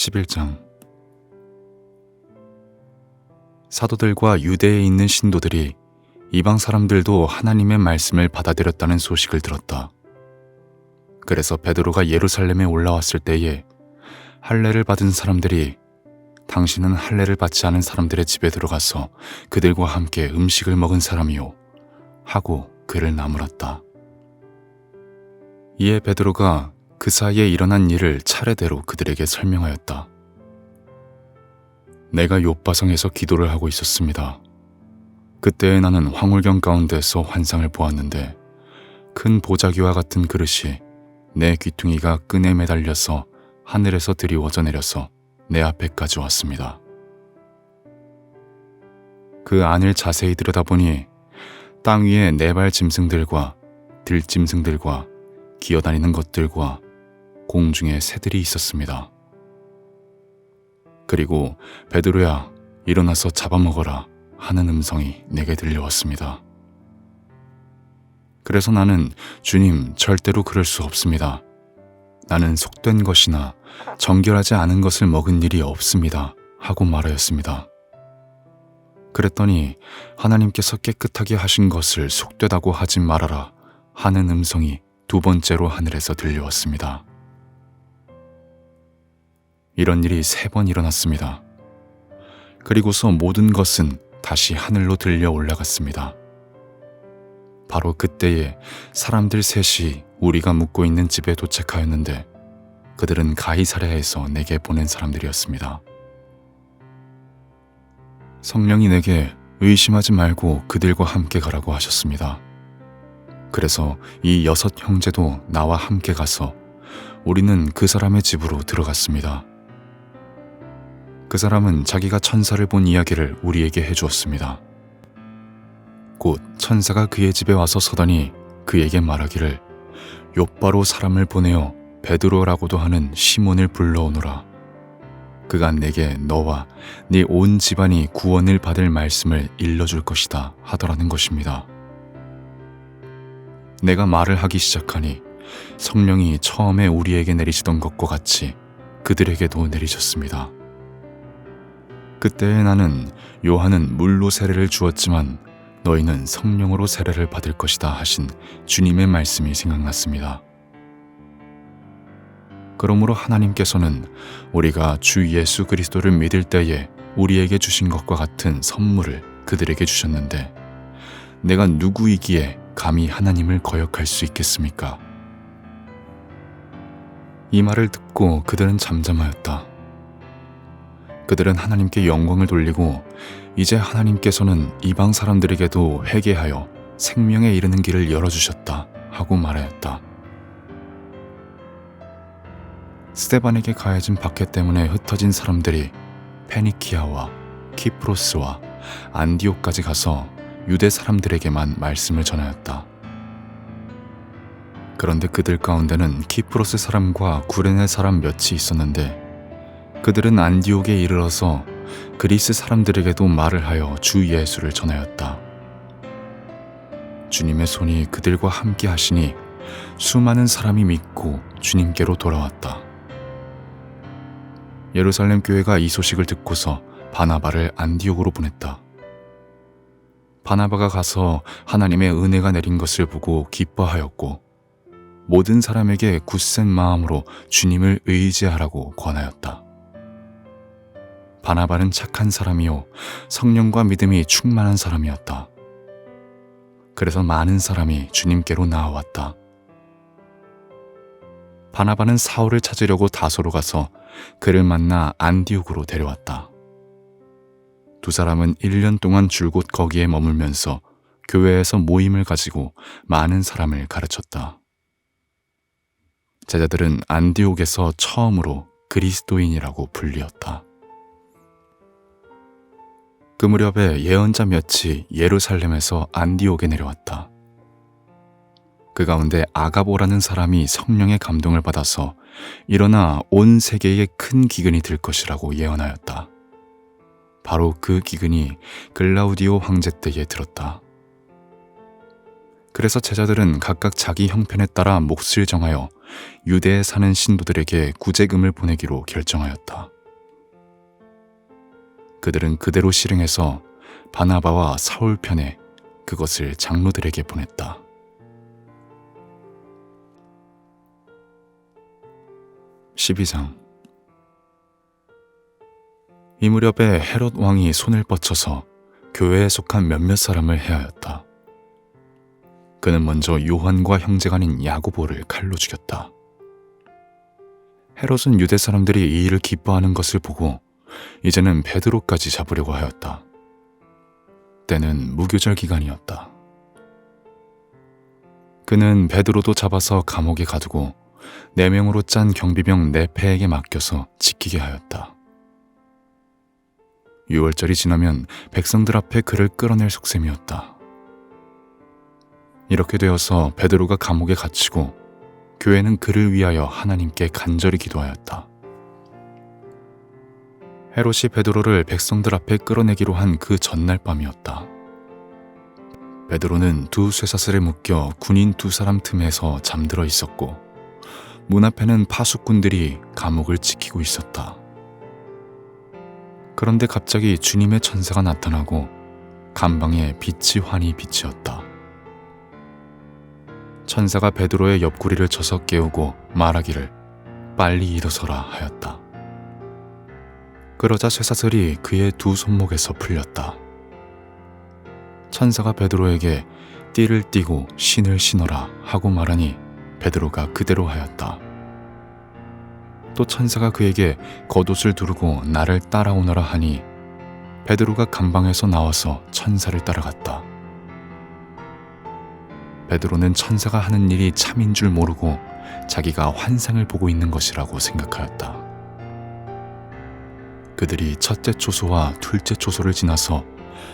11장. 사도들과 유대에 있는 신도들이 이방 사람들도 하나님의 말씀을 받아들였다는 소식을 들었다. 그래서 베드로가 예루살렘에 올라왔을 때에 할례를 받은 사람들이 당신은 할례를 받지 않은 사람들의 집에 들어가서 그들과 함께 음식을 먹은 사람이요 하고 그를 나무랐다. 이에 베드로가 그 사이에 일어난 일을 차례대로 그들에게 설명하였다. 내가 욥바성에서 기도를 하고 있었습니다. 그때에 나는 황홀경 가운데서 환상을 보았는데 큰 보자기와 같은 그릇이 내 귀퉁이가 끈에 매달려서 하늘에서 드리워져 내려서 내 앞에까지 왔습니다. 그 안을 자세히 들여다보니 땅 위에 네 발 짐승들과 들짐승들과 기어다니는 것들과 공중에 새들이 있었습니다. 그리고 베드로야, 일어나서 잡아먹어라 하는 음성이 내게 들려왔습니다. 그래서 나는 주님, 절대로 그럴 수 없습니다. 나는 속된 것이나 정결하지 않은 것을 먹은 일이 없습니다 하고 말하였습니다. 그랬더니 하나님께서 깨끗하게 하신 것을 속되다고 하지 말아라 하는 음성이 두 번째로 하늘에서 들려왔습니다. 이런 일이 3번 일어났습니다. 그리고서 모든 것은 다시 하늘로 들려 올라갔습니다. 바로 그때에 사람들 셋이 우리가 묵고 있는 집에 도착하였는데 그들은 가이사랴에서 내게 보낸 사람들이었습니다. 성령이 내게 의심하지 말고 그들과 함께 가라고 하셨습니다. 그래서 이 6 형제도 나와 함께 가서 우리는 그 사람의 집으로 들어갔습니다. 그 사람은 자기가 천사를 본 이야기를 우리에게 해주었습니다. 곧 천사가 그의 집에 와서 서더니 그에게 말하기를 욥바로 사람을 보내어 베드로라고도 하는 시몬을 불러오너라. 그가 내게 너와 네 온 집안이 구원을 받을 말씀을 일러줄 것이다 하더라는 것입니다. 내가 말을 하기 시작하니 성령이 처음에 우리에게 내리시던 것과 같이 그들에게도 내리셨습니다. 그때에 나는 요한은 물로 세례를 주었지만 너희는 성령으로 세례를 받을 것이다 하신 주님의 말씀이 생각났습니다. 그러므로 하나님께서는 우리가 주 예수 그리스도를 믿을 때에 우리에게 주신 것과 같은 선물을 그들에게 주셨는데 내가 누구이기에 감히 하나님을 거역할 수 있겠습니까? 이 말을 듣고 그들은 잠잠하였다. 그들은 하나님께 영광을 돌리고 이제 하나님께서는 이방 사람들에게도 회개하여 생명에 이르는 길을 열어주셨다 하고 말하였다. 스데반에게 가해진 박해 때문에 흩어진 사람들이 페니키아와 키프로스와 안디옥까지 가서 유대 사람들에게만 말씀을 전하였다. 그런데 그들 가운데는 키프로스 사람과 구레네 사람 몇이 있었는데 그들은 안디옥에 이르러서 그리스 사람들에게도 말을 하여 주 예수를 전하였다. 주님의 손이 그들과 함께 하시니 수많은 사람이 믿고 주님께로 돌아왔다. 예루살렘 교회가 이 소식을 듣고서 바나바를 안디옥으로 보냈다. 바나바가 가서 하나님의 은혜가 내린 것을 보고 기뻐하였고 모든 사람에게 굳센 마음으로 주님을 의지하라고 권하였다. 바나바는 착한 사람이요 성령과 믿음이 충만한 사람이었다. 그래서 많은 사람이 주님께로 나아왔다. 바나바는 사울을 찾으려고 다소로 가서 그를 만나 안디옥으로 데려왔다. 두 사람은 1년 동안 줄곧 거기에 머물면서 교회에서 모임을 가지고 많은 사람을 가르쳤다. 제자들은 안디옥에서 처음으로 그리스도인이라고 불리었다. 그 무렵에 예언자 몇이 예루살렘에서 안디옥에 내려왔다. 그 가운데 아가보라는 사람이 성령의 감동을 받아서 일어나 온 세계에 큰 기근이 들 것이라고 예언하였다. 바로 그 기근이 글라우디오 황제 때에 들었다. 그래서 제자들은 각각 자기 형편에 따라 몫을 정하여 유대에 사는 신도들에게 구제금을 보내기로 결정하였다. 그들은 그대로 실행해서 바나바와 사울 편에 그것을 장로들에게 보냈다. 12장. 이 무렵에 헤롯 왕이 손을 뻗쳐서 교회에 속한 몇몇 사람을 해하였다. 그는 먼저 요한과 형제간인 야고보를 칼로 죽였다. 헤롯은 유대 사람들이 이 일을 기뻐하는 것을 보고 이제는 베드로까지 잡으려고 하였다. 때는 무교절 기간이었다. 그는 베드로도 잡아서 감옥에 가두고 4명으로 짠 경비병 네페에게 맡겨서 지키게 하였다. 6월절이 지나면 백성들 앞에 그를 끌어낼 속셈이었다. 이렇게 되어서 베드로가 감옥에 갇히고 교회는 그를 위하여 하나님께 간절히 기도하였다. 헤롯이 베드로를 백성들 앞에 끌어내기로 한 그 전날 밤이었다. 베드로는 두 쇠사슬에 묶여 군인 2사람 틈에서 잠들어 있었고 문 앞에는 파수꾼들이 감옥을 지키고 있었다. 그런데 갑자기 주님의 천사가 나타나고 감방에 빛이 환히 비치었다. 천사가 베드로의 옆구리를 쳐서 깨우고 말하기를 빨리 일어서라 하였다. 그러자 쇠사슬이 그의 2 손목에서 풀렸다. 천사가 베드로에게 띠를 띠고 신을 신어라 하고 말하니 베드로가 그대로 하였다. 또 천사가 그에게 겉옷을 두르고 나를 따라오너라 하니 베드로가 감방에서 나와서 천사를 따라갔다. 베드로는 천사가 하는 일이 참인 줄 모르고 자기가 환상을 보고 있는 것이라고 생각하였다. 그들이 첫째 초소와 둘째 초소를 지나서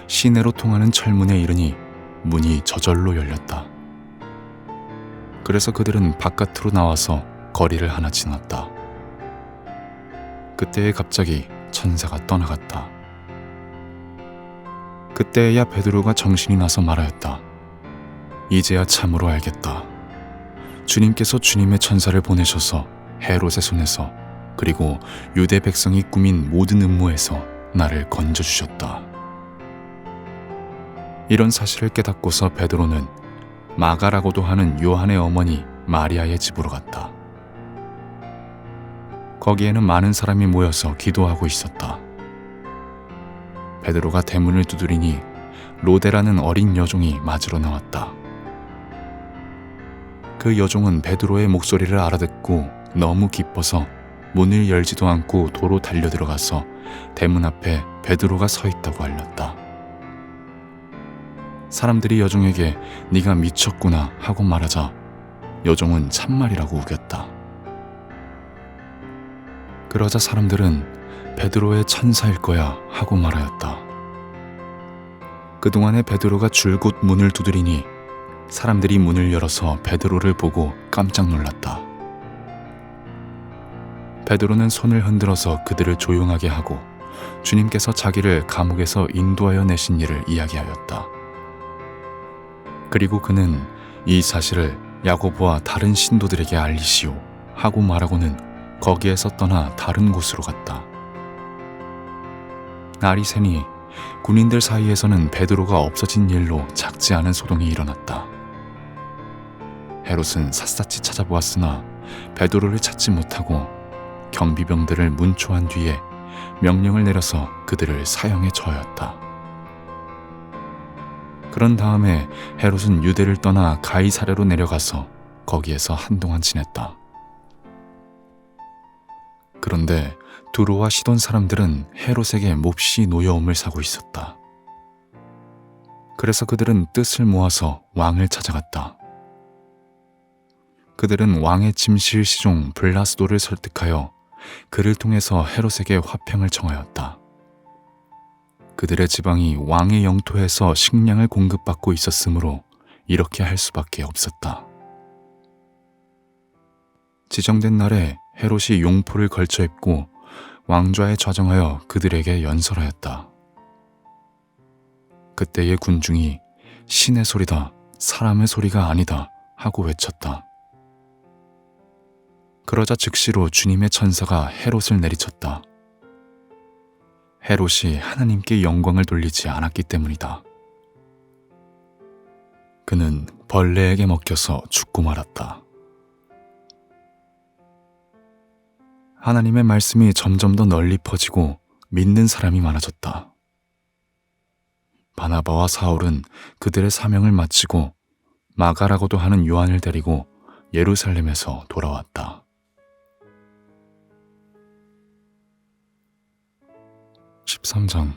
시내로 통하는 철문에 이르니 문이 저절로 열렸다. 그래서 그들은 바깥으로 나와서 거리를 하나 지났다. 그때에 갑자기 천사가 떠나갔다. 그때야 베드로가 정신이 나서 말하였다. 이제야 참으로 알겠다. 주님께서 주님의 천사를 보내셔서 헤롯의 손에서 그리고 유대 백성이 꾸민 모든 음모에서 나를 건져주셨다. 이런 사실을 깨닫고서 베드로는 마가라고도 하는 요한의 어머니 마리아의 집으로 갔다. 거기에는 많은 사람이 모여서 기도하고 있었다. 베드로가 대문을 두드리니 로데라는 어린 여종이 맞으러 나왔다. 그 여종은 베드로의 목소리를 알아듣고 너무 기뻐서 문을 열지도 않고 도로 달려들어가서 대문 앞에 베드로가 서 있다고 알렸다. 사람들이 여종에게 네가 미쳤구나 하고 말하자 여종은 참말이라고 우겼다. 그러자 사람들은 베드로의 천사일 거야 하고 말하였다. 그동안에 베드로가 줄곧 문을 두드리니 사람들이 문을 열어서 베드로를 보고 깜짝 놀랐다. 베드로는 손을 흔들어서 그들을 조용하게 하고 주님께서 자기를 감옥에서 인도하여 내신 일을 이야기하였다. 그리고 그는 이 사실을 야고보와 다른 신도들에게 알리시오 하고 말하고는 거기에서 떠나 다른 곳으로 갔다. 날이 새니 군인들 사이에서는 베드로가 없어진 일로 작지 않은 소동이 일어났다. 헤롯은 샅샅이 찾아보았으나 베드로를 찾지 못하고 경비병들을 문초한 뒤에 명령을 내려서 그들을 사형에 처하였다. 그런 다음에 헤롯은 유대를 떠나 가이사랴로 내려가서 거기에서 한동안 지냈다. 그런데 두로와 시돈 사람들은 헤롯에게 몹시 노여움을 사고 있었다. 그래서 그들은 뜻을 모아서 왕을 찾아갔다. 그들은 왕의 짐실 시종 블라스도를 설득하여 그를 통해서 헤롯에게 화평을 청하였다. 그들의 지방이 왕의 영토에서 식량을 공급받고 있었으므로 이렇게 할 수밖에 없었다. 지정된 날에 헤롯이 용포를 걸쳐 입고 왕좌에 좌정하여 그들에게 연설하였다. 그때의 군중이 신의 소리다, 사람의 소리가 아니다 하고 외쳤다. 그러자 즉시로 주님의 천사가 헤롯을 내리쳤다. 헤롯이 하나님께 영광을 돌리지 않았기 때문이다. 그는 벌레에게 먹혀서 죽고 말았다. 하나님의 말씀이 점점 더 널리 퍼지고 믿는 사람이 많아졌다. 바나바와 사울은 그들의 사명을 마치고 마가라고도 하는 요한을 데리고 예루살렘에서 돌아왔다. 13장.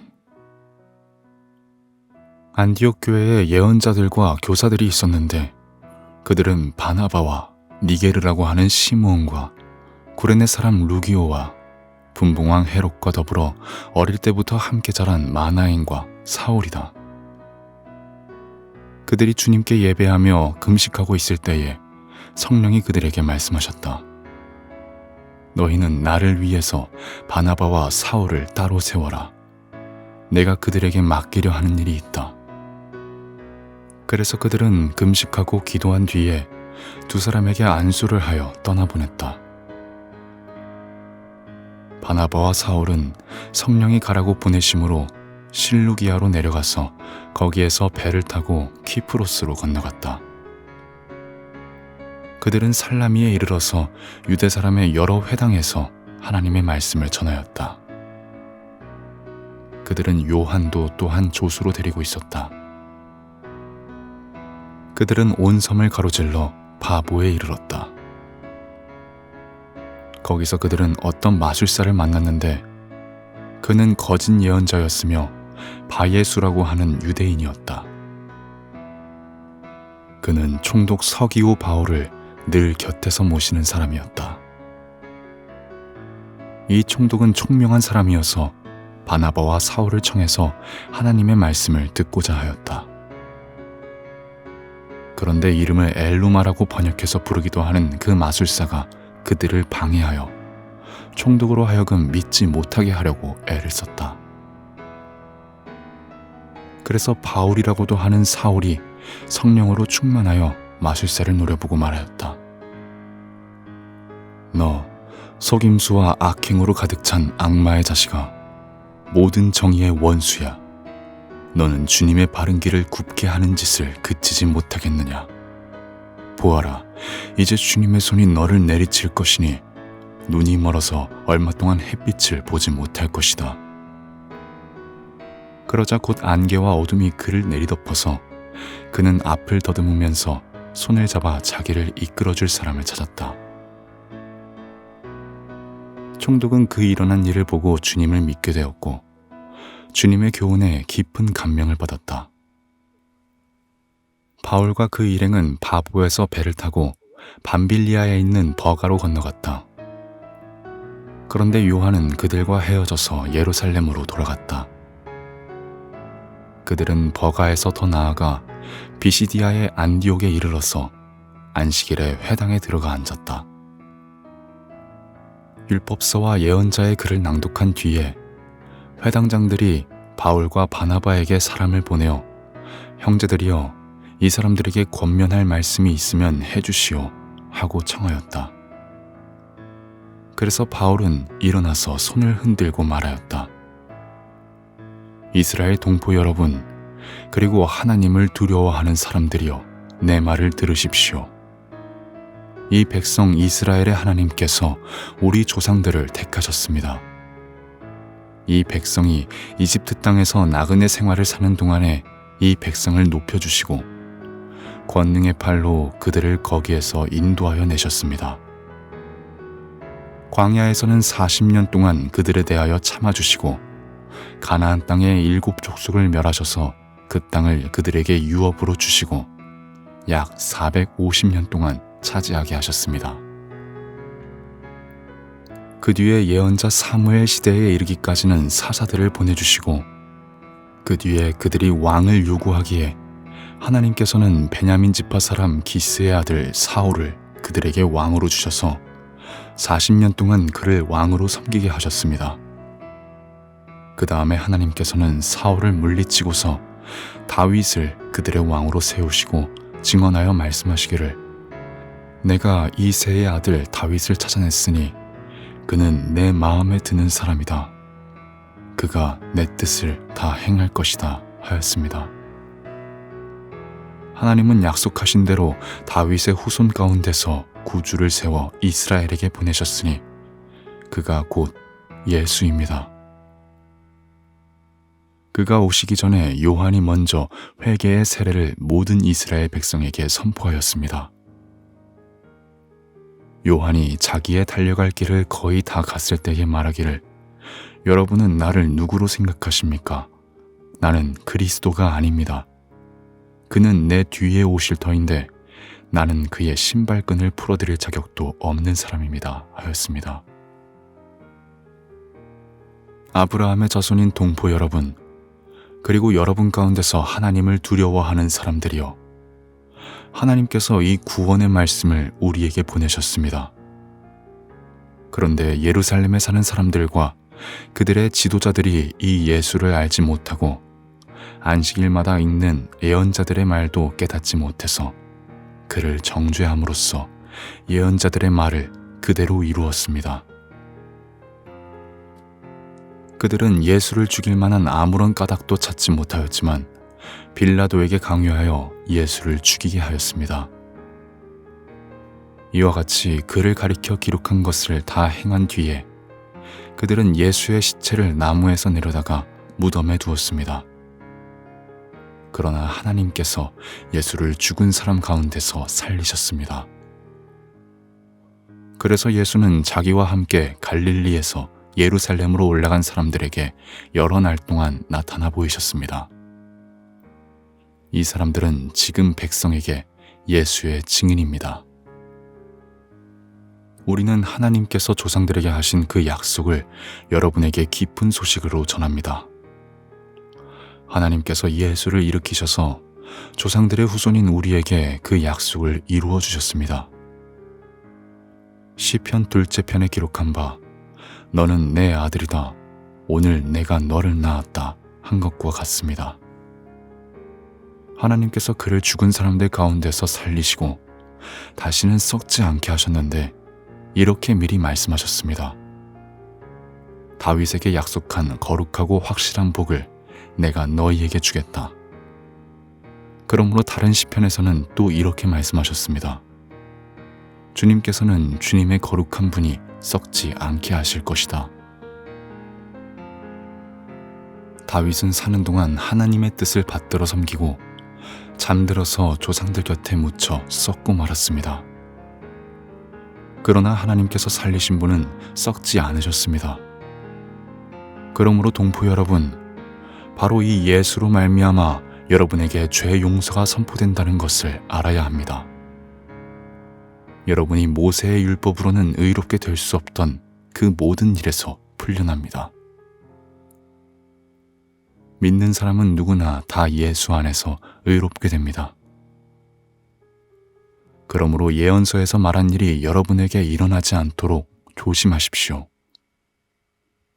안디옥 교회에 예언자들과 교사들이 있었는데 그들은 바나바와 니게르라고 하는 시므온과 구레네 사람 루기오와 분봉왕 헤롯과 더불어 어릴 때부터 함께 자란 마나인과 사울이다. 그들이 주님께 예배하며 금식하고 있을 때에 성령이 그들에게 말씀하셨다. 너희는 나를 위해서 바나바와 사울을 따로 세워라. 내가 그들에게 맡기려 하는 일이 있다. 그래서 그들은 금식하고 기도한 뒤에 두 사람에게 안수를 하여 떠나보냈다. 바나바와 사울은 성령이 가라고 보내심으로 실루기아로 내려가서 거기에서 배를 타고 키프로스로 건너갔다. 그들은 살라미에 이르러서 유대 사람의 여러 회당에서 하나님의 말씀을 전하였다. 그들은 요한도 또한 조수로 데리고 있었다. 그들은 온 섬을 가로질러 바보에 이르렀다. 거기서 그들은 어떤 마술사를 만났는데 그는 거짓 예언자였으며 바예수라고 하는 유대인이었다. 그는 총독 서기오 바울을 늘 곁에서 모시는 사람이었다. 이 총독은 총명한 사람이어서 바나바와 사울을 청해서 하나님의 말씀을 듣고자 하였다. 그런데 이름을 엘루마라고 번역해서 부르기도 하는 그 마술사가 그들을 방해하여 총독으로 하여금 믿지 못하게 하려고 애를 썼다. 그래서 바울이라고도 하는 사울이 성령으로 충만하여 마술사를 노려보고 말하였다. 너 속임수와 악행으로 가득 찬 악마의 자식아, 모든 정의의 원수야. 너는 주님의 바른 길을 굽게 하는 짓을 그치지 못하겠느냐. 보아라, 이제 주님의 손이 너를 내리칠 것이니 눈이 멀어서 얼마 동안 햇빛을 보지 못할 것이다. 그러자 곧 안개와 어둠이 그를 내리덮어서 그는 앞을 더듬으면서 손을 잡아 자기를 이끌어줄 사람을 찾았다. 총독은 그 일어난 일을 보고 주님을 믿게 되었고 주님의 교훈에 깊은 감명을 받았다. 바울과 그 일행은 바보에서 배를 타고 밤빌리아에 있는 버가로 건너갔다. 그런데 요한은 그들과 헤어져서 예루살렘으로 돌아갔다. 그들은 버가에서 더 나아가 비시디아의 안디옥에 이르러서 안식일에 회당에 들어가 앉았다. 율법서와 예언자의 글을 낭독한 뒤에 회당장들이 바울과 바나바에게 사람을 보내어 형제들이여 이 사람들에게 권면할 말씀이 있으면 해주시오 하고 청하였다. 그래서 바울은 일어나서 손을 흔들고 말하였다. 이스라엘 동포 여러분, 그리고 하나님을 두려워하는 사람들이여 내 말을 들으십시오. 이 백성 이스라엘의 하나님께서 우리 조상들을 택하셨습니다. 이 백성이 이집트 땅에서 나그네 생활을 사는 동안에 이 백성을 높여주시고 권능의 팔로 그들을 거기에서 인도하여 내셨습니다. 광야에서는 40년 동안 그들에 대하여 참아주시고 가나안 땅의 7 족속을 멸하셔서 그 땅을 그들에게 유업으로 주시고 약 450년 동안 차지하게 하셨습니다. 그 뒤에 예언자 사무엘 시대에 이르기까지는 사사들을 보내주시고 그 뒤에 그들이 왕을 요구하기에 하나님께서는 베냐민 지파 사람 기스의 아들 사울을 그들에게 왕으로 주셔서 40년 동안 그를 왕으로 섬기게 하셨습니다. 그 다음에 하나님께서는 사울을 물리치고서 다윗을 그들의 왕으로 세우시고 증언하여 말씀하시기를 내가 이새의 아들 다윗을 찾아냈으니 그는 내 마음에 드는 사람이다. 그가 내 뜻을 다 행할 것이다 하였습니다. 하나님은 약속하신 대로 다윗의 후손 가운데서 구주를 세워 이스라엘에게 보내셨으니 그가 곧 예수입니다. 그가 오시기 전에 요한이 먼저 회개의 세례를 모든 이스라엘 백성에게 선포하였습니다. 요한이 자기의 달려갈 길을 거의 다 갔을 때에 말하기를 여러분은 나를 누구로 생각하십니까? 나는 그리스도가 아닙니다. 그는 내 뒤에 오실 터인데 나는 그의 신발끈을 풀어드릴 자격도 없는 사람입니다 하였습니다. 아브라함의 자손인 동포 여러분, 그리고 여러분 가운데서 하나님을 두려워하는 사람들이여, 하나님께서 이 구원의 말씀을 우리에게 보내셨습니다. 그런데 예루살렘에 사는 사람들과 그들의 지도자들이 이 예수를 알지 못하고 안식일마다 읽는 예언자들의 말도 깨닫지 못해서 그를 정죄함으로써 예언자들의 말을 그대로 이루었습니다. 그들은 예수를 죽일 만한 아무런 까닭도 찾지 못하였지만 빌라도에게 강요하여 예수를 죽이게 하였습니다. 이와 같이 그를 가리켜 기록한 것을 다 행한 뒤에 그들은 예수의 시체를 나무에서 내려다가 무덤에 두었습니다. 그러나 하나님께서 예수를 죽은 사람 가운데서 살리셨습니다. 그래서 예수는 자기와 함께 갈릴리에서 예루살렘으로 올라간 사람들에게 여러 날 동안 나타나 보이셨습니다. 이 사람들은 지금 백성에게 예수의 증인입니다. 우리는 하나님께서 조상들에게 하신 그 약속을 여러분에게 기쁜 소식으로 전합니다. 하나님께서 예수를 일으키셔서 조상들의 후손인 우리에게 그 약속을 이루어 주셨습니다. 시편 2째 편에 기록한 바 너는 내 아들이다. 오늘 내가 너를 낳았다. 한 것과 같습니다. 하나님께서 그를 죽은 사람들 가운데서 살리시고 다시는 썩지 않게 하셨는데 이렇게 미리 말씀하셨습니다. 다윗에게 약속한 거룩하고 확실한 복을 내가 너희에게 주겠다. 그러므로 다른 시편에서는 또 이렇게 말씀하셨습니다. 주님께서는 주님의 거룩한 분이 썩지 않게 하실 것이다. 다윗은 사는 동안 하나님의 뜻을 받들어 섬기고 잠들어서 조상들 곁에 묻혀 썩고 말았습니다. 그러나 하나님께서 살리신 분은 썩지 않으셨습니다. 그러므로 동포 여러분, 바로 이 예수로 말미암아 여러분에게 죄 용서가 선포된다는 것을 알아야 합니다. 여러분이 모세의 율법으로는 의롭게 될 수 없던 그 모든 일에서 풀려납니다. 믿는 사람은 누구나 다 예수 안에서 의롭게 됩니다. 그러므로 예언서에서 말한 일이 여러분에게 일어나지 않도록 조심하십시오.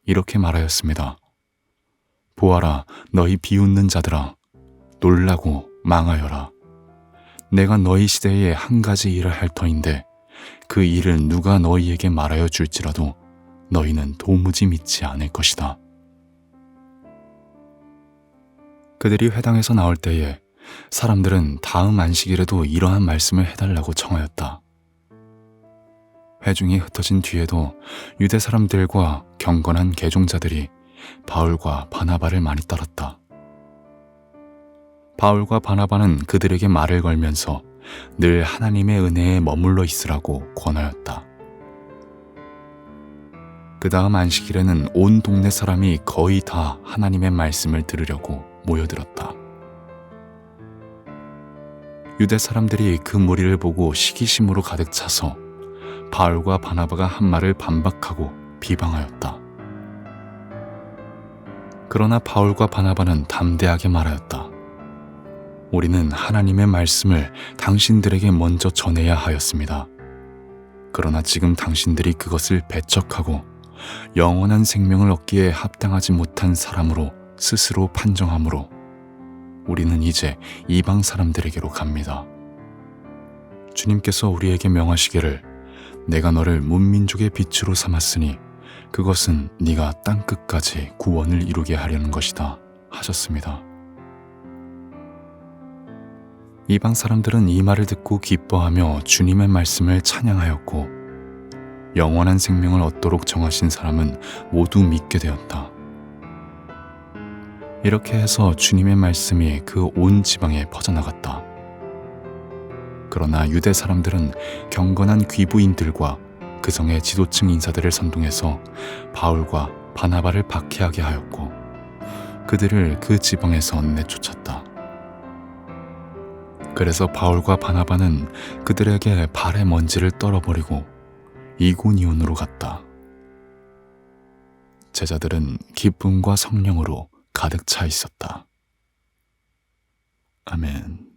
이렇게 말하였습니다. 보아라, 너희 비웃는 자들아, 놀라고 망하여라. 내가 너희 시대에 한 가지 일을 할 터인데 그 일을 누가 너희에게 말하여 줄지라도 너희는 도무지 믿지 않을 것이다. 그들이 회당에서 나올 때에 사람들은 다음 안식일에도 이러한 말씀을 해달라고 청하였다. 회중이 흩어진 뒤에도 유대 사람들과 경건한 개종자들이 바울과 바나바를 많이 따랐다. 바울과 바나바는 그들에게 말을 걸면서 늘 하나님의 은혜에 머물러 있으라고 권하였다. 그 다음 안식일에는 온 동네 사람이 거의 다 하나님의 말씀을 들으려고 모여들었다. 유대 사람들이 그 무리를 보고 시기심으로 가득 차서 바울과 바나바가 한 말을 반박하고 비방하였다. 그러나 바울과 바나바는 담대하게 말하였다. 우리는 하나님의 말씀을 당신들에게 먼저 전해야 하였습니다. 그러나 지금 당신들이 그것을 배척하고 영원한 생명을 얻기에 합당하지 못한 사람으로 스스로 판정하므로 우리는 이제 이방 사람들에게로 갑니다. 주님께서 우리에게 명하시기를 내가 너를 문민족의 빛으로 삼았으니 그것은 네가 땅끝까지 구원을 이루게 하려는 것이다 하셨습니다. 이방 사람들은 이 말을 듣고 기뻐하며 주님의 말씀을 찬양하였고 영원한 생명을 얻도록 정하신 사람은 모두 믿게 되었다. 이렇게 해서 주님의 말씀이 그 온 지방에 퍼져나갔다. 그러나 유대 사람들은 경건한 귀부인들과 그 성의 지도층 인사들을 선동해서 바울과 바나바를 박해하게 하였고 그들을 그 지방에서 내쫓았다. 그래서 바울과 바나바는 그들에게 발의 먼지를 떨어버리고 이고니온으로 갔다. 제자들은 기쁨과 성령으로 가득 차 있었다. 아멘.